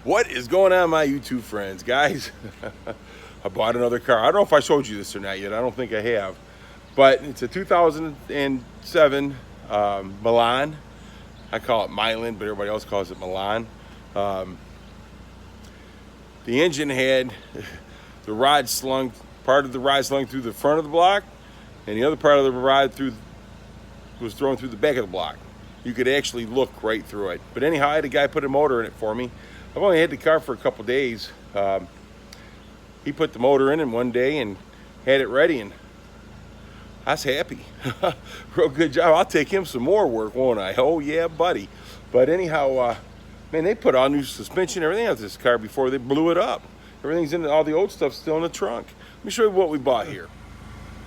What is going on, my YouTube friends? Guys, I bought another car. I don't know if I showed you this or not yet. I don't think I have. But it's a 2007 Milan. I call it Milan, but everybody else calls it Milan. The engine had the rod slung, part of the rod slung through the front of the block, and the other part of the rod was thrown through the back of the block. You could actually look right through it. But anyhow, I had a guy put a motor in it for me. I've only had the car for a couple days. He put the motor in one day and had it ready, and I was happy. Real good job. I'll take him some more work, won't I? Oh yeah, buddy. But anyhow, man, they put all new suspension, everything on this car before they blew it up. Everything's in, all the old stuff's still in the trunk. Let me show you what we bought here.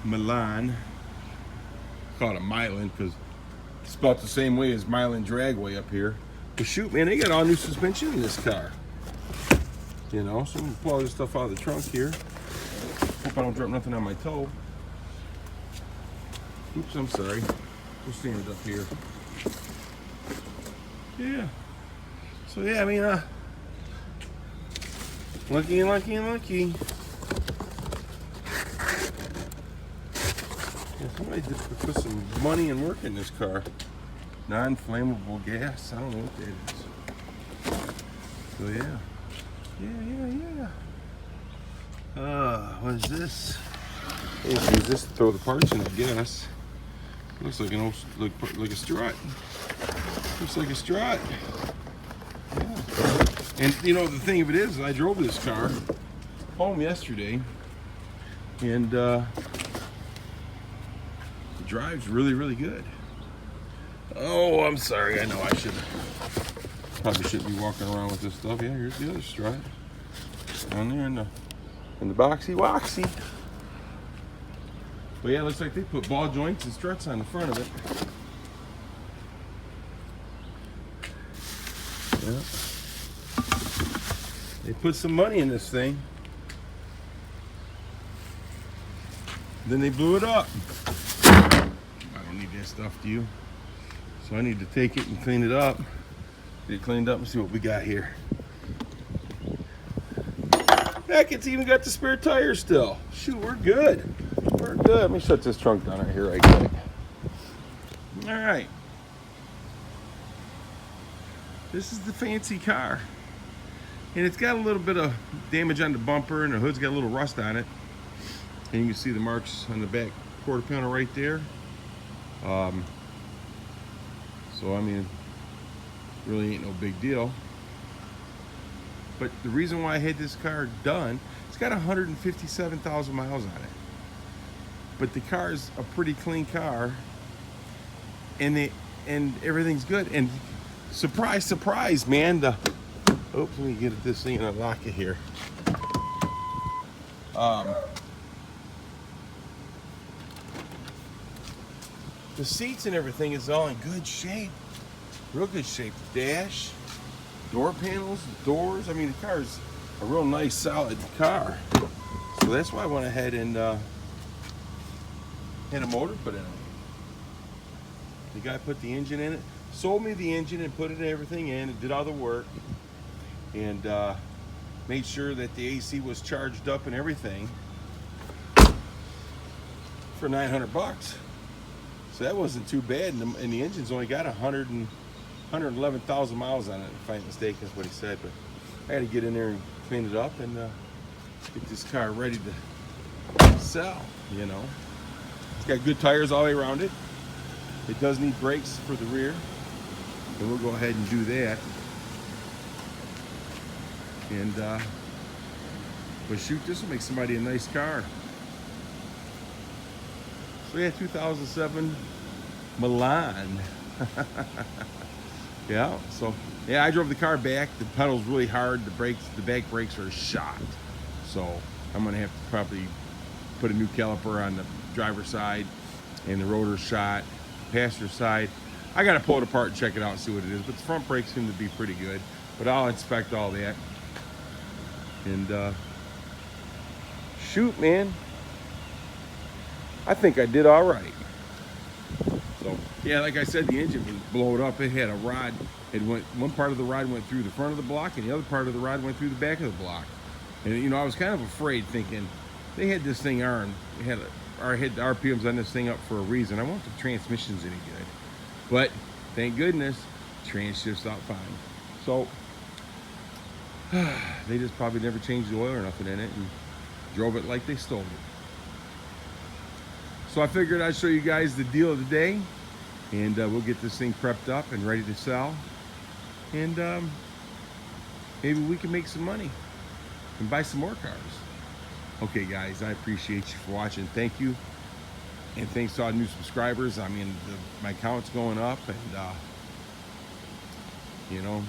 Milan. Call it a Milan because it's spelled the same way as Milan Dragway up here. But shoot, man, they got all new suspension in this car. You know, so I'm gonna pull all this stuff out of the trunk here. Hope I don't drop nothing on my toe. Oops, I'm sorry. We'll stand it up here. Yeah. So yeah, I mean, lucky. Yeah, somebody just put some money and work in this car. Non-flammable gas. I don't know what that is. So yeah. What is this? Hey, use this to throw the parts in, I guess. Looks like an old, like a strut. Looks like a strut. Yeah. And you know, the thing of it is, I drove this car home yesterday, and it drives really good. Oh, I'm sorry. I know I probably shouldn't be walking around with this stuff. Yeah, here's the other strut down there in the boxy woxy. But yeah, it looks like they put ball joints and struts on the front of it. Yeah. They put some money in this thing. Then they blew it up. I don't need that stuff, do you? So I need to take it and clean it up. Get it cleaned up and see what we got here. Heck, it's even got the spare tire still. Shoot, we're good. We're good. Let me shut this trunk down right here right quick. All right. This is the fancy car. And it's got a little bit of damage on the bumper, and the hood's got a little rust on it. And you can see the marks on the back quarter panel right there. So I mean, really ain't no big deal. But the reason why I had this car done, it's got 157,000 miles on it. But the car is a pretty clean car, and everything's good. And surprise, man! Oops, let me get this thing and unlock it here. The seats and everything is all in good shape. Real good shape. Dash, door panels, doors. I mean, the car is a real nice, solid car. So that's why I went ahead and had a motor put in it. The guy put the engine in it, sold me the engine and put everything in and did all the work. And made sure that the AC was charged up and everything for $900. So that wasn't too bad, and the engine's only got 111,000 miles on it, if I ain't mistaken, is what he said. But I had to get in there and clean it up and get this car ready to sell, you know. It's got good tires all the way around it. It does need brakes for the rear, and we'll go ahead and do that. And but shoot, this will make somebody a nice car. So yeah, 2007 Milan. Yeah, so yeah, I drove the car back. The pedal's really hard. The back brakes are shot. So I'm gonna have to probably put a new caliper on the driver's side, and the rotor's shot. Passenger side, I gotta pull it apart and check it out and see what it is. But the front brakes seem to be pretty good. But I'll inspect all that. And shoot, man, I think I did all right. So yeah, like I said, the engine was blown up. It had a rod. It went, one part of the rod went through the front of the block, and the other part of the rod went through the back of the block. And you know, I was kind of afraid, thinking they had this thing armed. They had the RPMs on this thing up for a reason. I want the transmission's any good, but thank goodness, trans shifts out fine. So they just probably never changed the oil or nothing in it and drove it like they stole it. So I figured I'd show you guys the deal of the day, and we'll get this thing prepped up and ready to sell, and maybe we can make some money and buy some more cars. Okay guys, I appreciate you for watching. Thank you, and thanks to all new subscribers. I mean, my count's going up, and you know,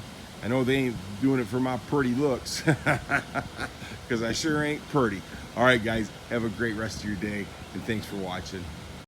I know they ain't doing it for my pretty looks, because I sure ain't pretty. All right guys, have a great rest of your day, and thanks for watching.